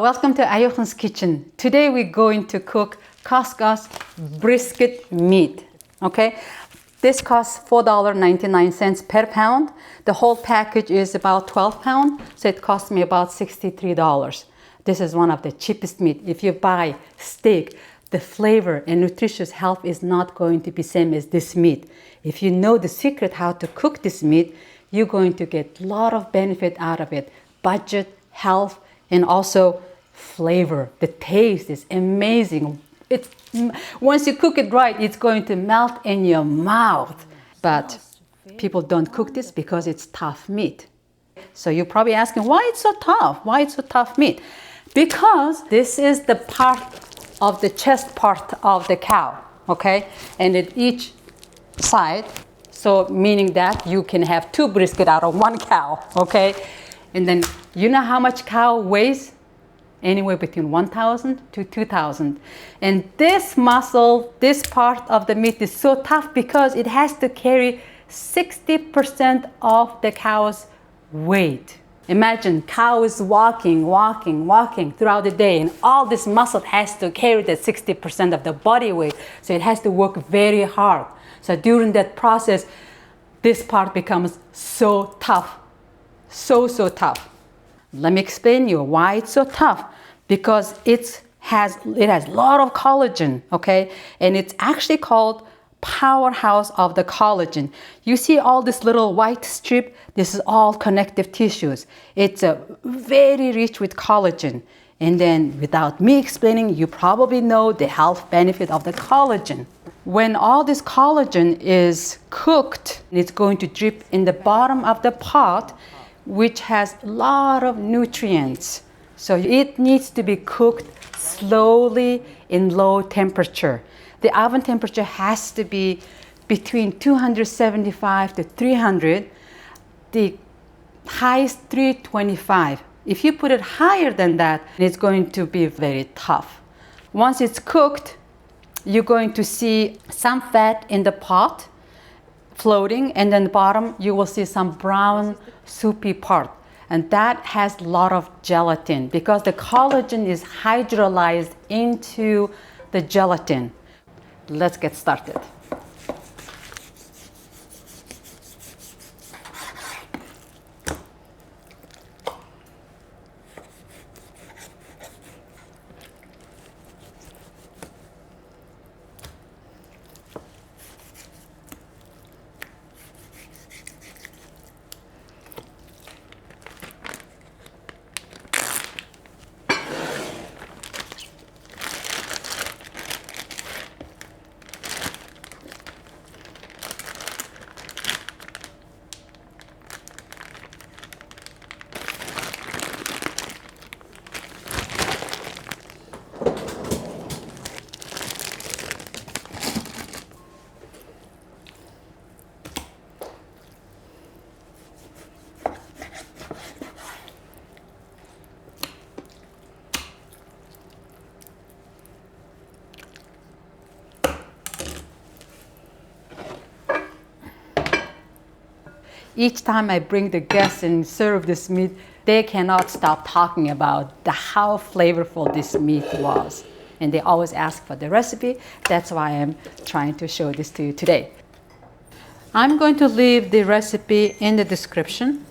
Welcome to Ayohan's Kitchen. Today we're going to cook Costco's brisket meat. Okay, this costs $4.99 per pound. The whole package is about 12 pounds, so it cost me about $63. This is one of the cheapest meat. If you buy steak, the flavor and nutritious health is not going to be same as this meat. If you know the secret how to cook this meat, you're going to get a lot of benefit out of it. Budget, health, and also flavor. The taste is amazing. Once you cook it right, it's going to melt in your mouth. But people don't cook this because it's tough meat. So you're probably asking, why it's so tough? Why it's so tough meat? Because this is the part of the chest part of the cow, okay? And at each side, so meaning that you can have 2 brisket out of 1 cow, okay? And then you know how much cow weighs? Anywhere between 1,000 to 2,000. And this muscle, this part of the meat is so tough because it has to carry 60% of the cow's weight. Imagine cow is walking throughout the day, and all this muscle has to carry that 60% of the body weight. So it has to work very hard. So during that process, this part becomes so tough, so tough. Let me explain you why it's so tough. Because it has a lot of collagen, okay? And it's actually called powerhouse of the collagen. You see all this little white strip? This is all connective tissues. It's very rich with collagen. And then without me explaining, you probably know the health benefit of the collagen. When all this collagen is cooked, it's going to drip in the bottom of the pot, which has a lot of nutrients. So it needs to be cooked slowly in low temperature. The oven temperature has to be between 275 to 300. The highest 325. If you put it higher than that, it's going to be very tough. Once it's cooked, you're going to see some fat in the pot floating, and then the bottom you will see some brown soupy part, and that has a lot of gelatin because the collagen is hydrolyzed into the gelatin. Let's get started. Each time I bring the guests and serve this meat, they cannot stop talking about how flavorful this meat was. And they always ask for the recipe. That's why I'm trying to show this to you today. I'm going to leave the recipe in the description.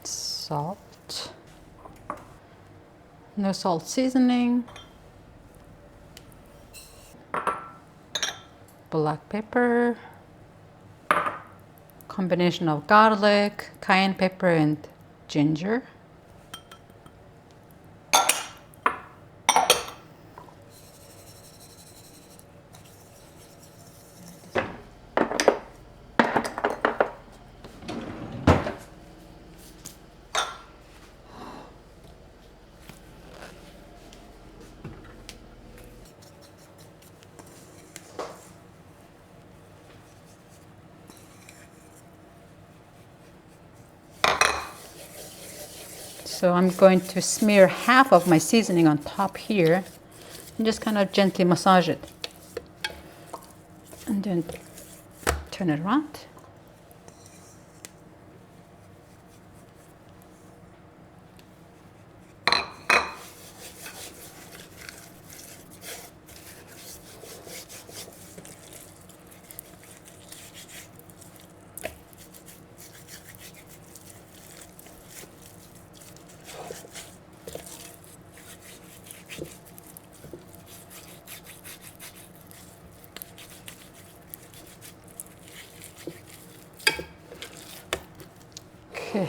Salt. No salt seasoning, black pepper, combination of garlic, cayenne pepper, and ginger. So I'm going to smear half of my seasoning on top here. and just kind of gently massage it. And then turn it around. Okay.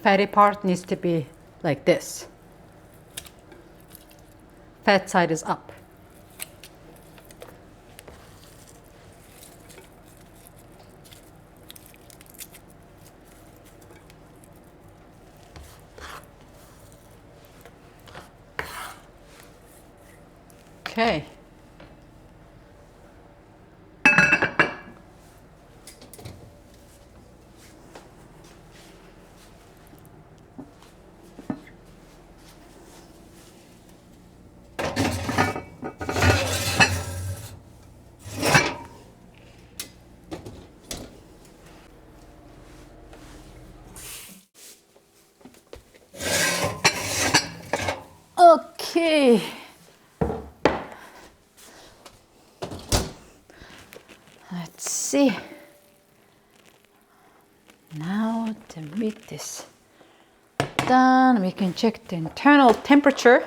Fatty part needs to be like this. Fat side is up. Okay. Okay. Let's see. Now the meat is done. We can check the internal temperature.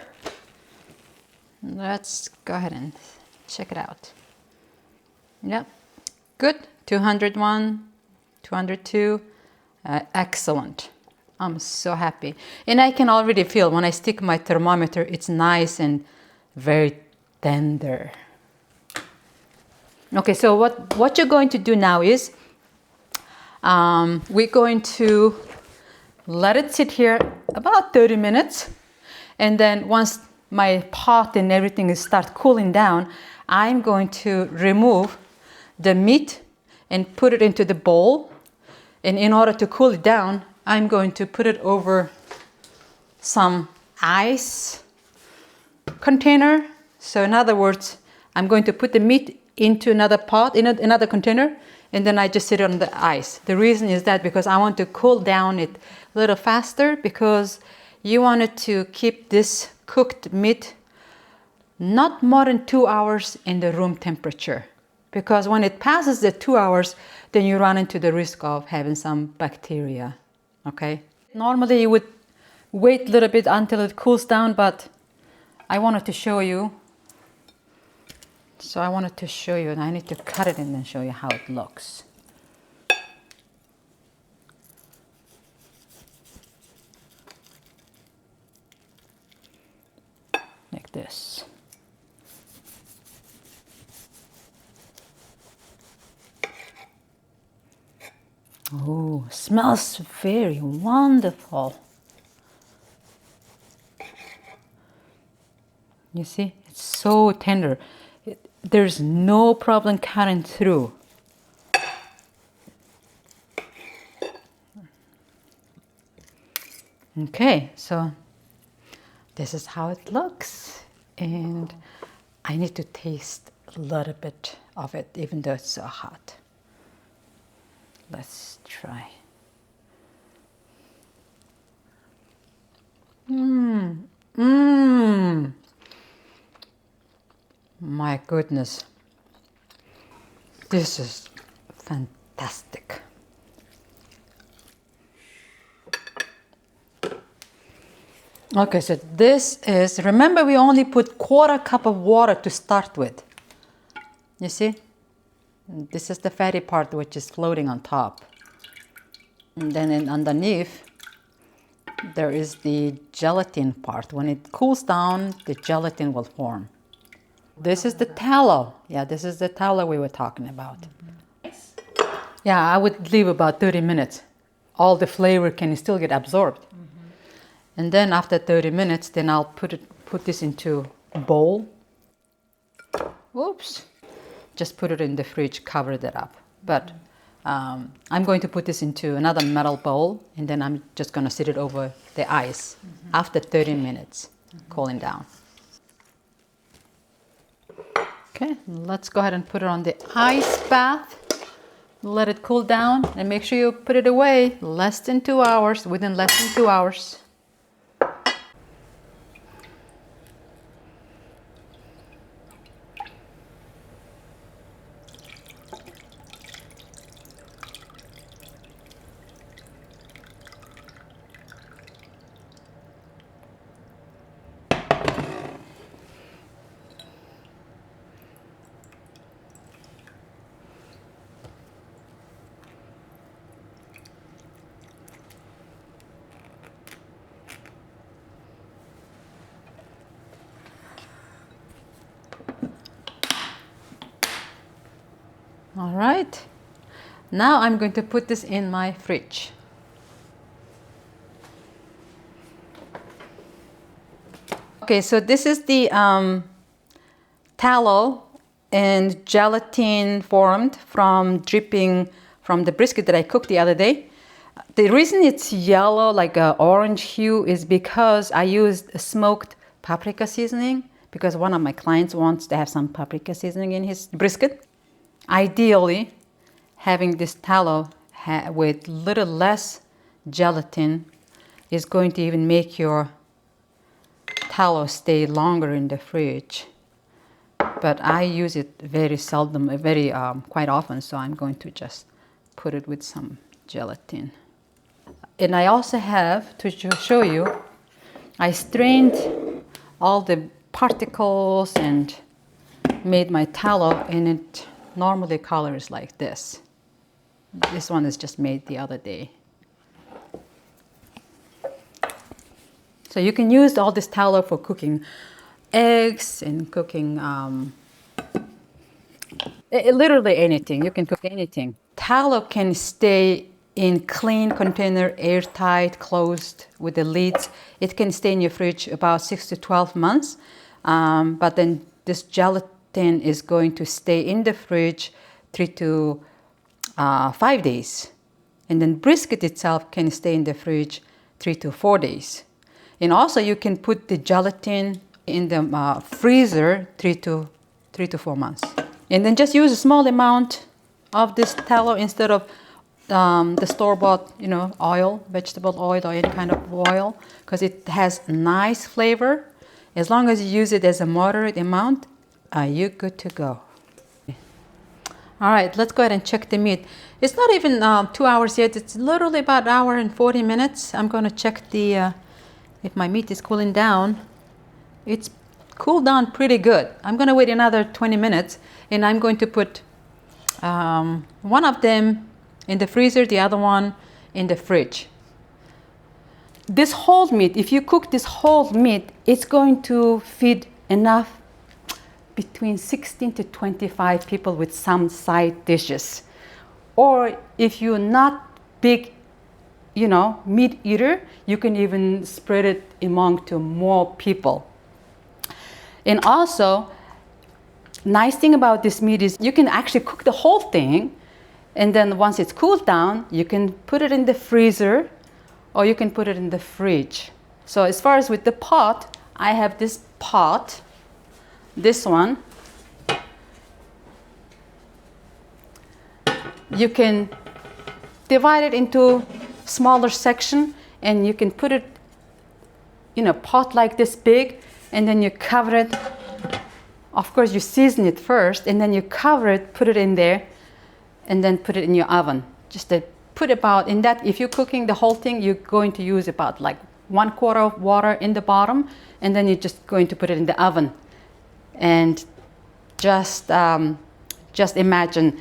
Let's go ahead and check it out. Yep, good. 201, 202. Excellent. I'm so happy. And I can already feel when I stick my thermometer, it's nice and very tender. Okay, so what you're going to do now is we're going to let it sit here about 30 minutes. And then once my pot and everything start cooling down, I'm going to remove the meat and put it into the bowl. And in order to cool it down, I'm going to put it over some ice container. So in other words, I'm going to put the meat into another pot, in another container, and then I just sit it on the ice. The reason is that because I want to cool down it a little faster, because you want it to keep this cooked meat not more than 2 hours in the room temperature. Because when it passes the 2 hours, then you run into the risk of having some bacteria. Okay. Normally you would wait a little bit until it cools down, but I wanted to show you. So I wanted to show you, and I need to cut it and then show you how it looks. Like this. Oh, smells very wonderful. You see, it's so tender. There's no problem cutting through. Okay, so this is how it looks. And I need to taste a little bit of it, even though it's so hot. Let's try. My goodness. This is fantastic. Okay, so this is, remember we only put 1/4 cup of water to start with. You see? This is the fatty part which is floating on top. And then underneath, there is the gelatin part. When it cools down, the gelatin will form. This is the tallow. Yeah, this is the tallow we were talking about. Yeah, I would leave about 30 minutes. All the flavor can still get absorbed. And then after 30 minutes, then I'll put this into a bowl. Oops. Just put it in the fridge, cover that up. But I'm going to put this into another metal bowl, and then I'm just going to sit it over the ice after 30 minutes, cooling down. Okay, let's go ahead and put it on the ice bath. Let it cool down, and make sure you put it away less than 2 hours, within less than 2 hours. All right, now I'm going to put this in my fridge. Okay, so this is the tallow and gelatin formed from dripping from the brisket that I cooked the other day. The reason it's yellow, like an orange hue, is because I used smoked paprika seasoning, because one of my clients wants to have some paprika seasoning in his brisket. Ideally, having this tallow with little less gelatin is going to even make your tallow stay longer in the fridge. But I use it very seldom, quite often, so I'm going to just put it with some gelatin. And I also have, to show you, I strained all the particles and made my tallow, and it normally color is like this. This one is just made the other day. So you can use all this tallow for cooking eggs and cooking literally anything. You can cook anything. Tallow can stay in clean container, airtight, closed with the lids. It can stay in your fridge about 6 to 12 months. But then this gelatin is going to stay in the fridge 3 to 5 days. And then brisket itself can stay in the fridge 3 to 4 days. And also you can put the gelatin in the freezer 3 to 4 months. And then just use a small amount of this tallow instead of the store-bought, oil, vegetable oil or any kind of oil, because it has nice flavor. As long as you use it as a moderate amount, you're good to go. All right, let's go ahead and check the meat. It's not even 2 hours yet. It's literally about an hour and 40 minutes. I'm going to check if my meat is cooling down. It's cooled down pretty good. I'm going to wait another 20 minutes, and I'm going to put one of them in the freezer, the other one in the fridge. This whole meat, if you cook this whole meat, it's going to feed enough between 16 to 25 people with some side dishes. Or if you're not big, meat eater, you can even spread it among to more people. And also, nice thing about this meat is you can actually cook the whole thing, and then once it's cooled down, you can put it in the freezer or you can put it in the fridge. So as far as with the pot, I have this pot, this one. You can divide it into smaller section, and you can put it in a pot like this big, and then you cover it. Of course, you season it first, and then you cover it, put it in there, and then put it in your oven. Just to put about in that, if you're cooking the whole thing, you're going to use about like 1/4 of water in the bottom, and then you're just going to put it in the oven. And just imagine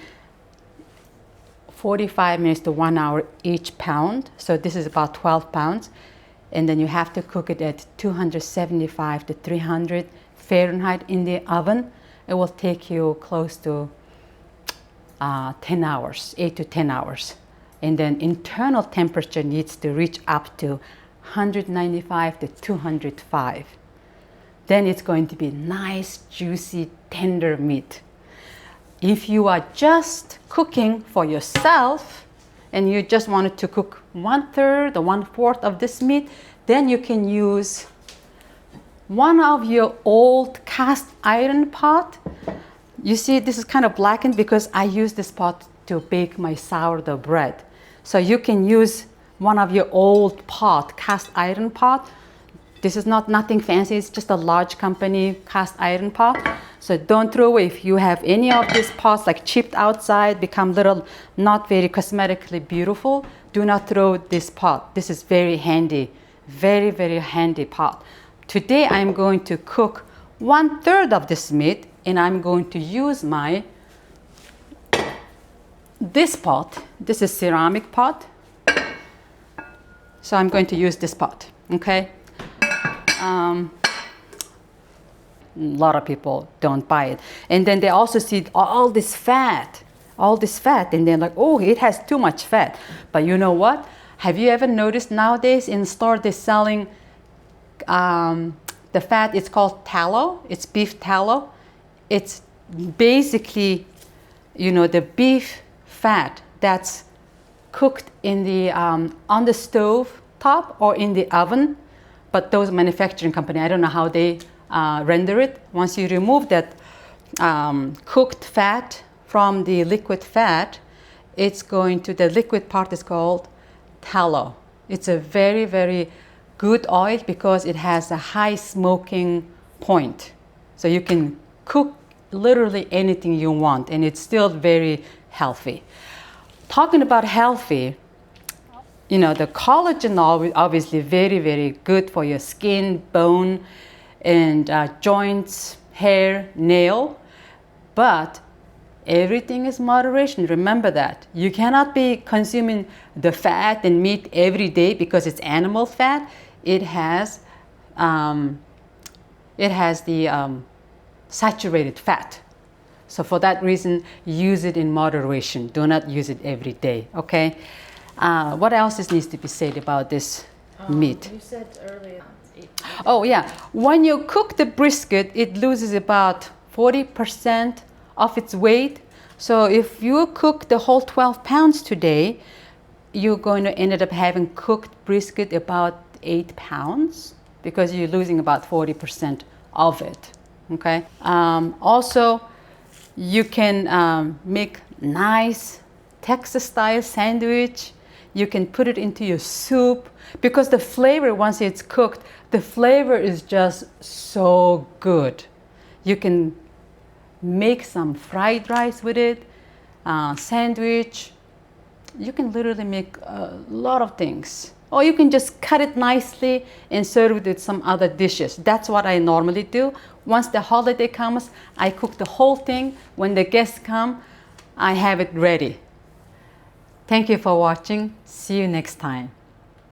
45 minutes to 1 hour each pound. So this is about 12 pounds. And then you have to cook it at 275 to 300 Fahrenheit in the oven it will take you close to 10 hours, 8 to 10 hours. And then internal temperature needs to reach up to 195 to 205. Then it's going to be nice, juicy, tender meat. If you are just cooking for yourself and you just wanted to cook 1/3 or 1/4 of this meat, then you can use one of your old cast iron pot. You see, this is kind of blackened because I use this pot to bake my sourdough bread. So you can use one of your old pot, cast iron pot. This is nothing fancy, it's just a large company cast iron pot. So don't throw away. If you have any of these pots like chipped outside, become little, not very cosmetically beautiful, do not throw this pot. This is very handy, very, very handy pot. Today I'm going to cook 1/3 of this meat, and I'm going to use this pot. This is ceramic pot. So I'm going to use this pot, okay? A lot of people don't buy it. And then they also see all this fat, and they're like, oh, it has too much fat. But you know what? Have you ever noticed nowadays in store they're selling the fat? It's called tallow. It's beef tallow. It's basically, you know, the beef fat that's cooked in the on the stove top or in the oven. But those manufacturing company, I don't know how they render it. Once you remove that cooked fat from the liquid fat, it's going to, the liquid part is called tallow. It's a very, very good oil because it has a high smoking point. So you can cook literally anything you want, and it's still very healthy. Talking about healthy, you know, the collagen obviously very, very good for your skin, bone, and joints, hair, nail. But everything is moderation. Remember that. You cannot be consuming the fat and meat every day because it's animal fat. It has the saturated fat. So for that reason, use it in moderation. Do not use it every day, okay? What else needs to be said about this meat? You said earlier. Oh yeah, when you cook the brisket, it loses about 40% of its weight. So if you cook the whole 12 pounds today, you're going to end up having cooked brisket about 8 pounds because you're losing about 40% of it, okay? Also, you can make nice Texas style sandwich. You can put it into your soup because the flavor, once it's cooked, the flavor is just so good. You can make some fried rice with it, sandwich. You can literally make a lot of things. Or you can just cut it nicely and serve it with some other dishes. That's what I normally do. Once the holiday comes, I cook the whole thing. When the guests come, I have it ready. Thank you for watching. See you next time.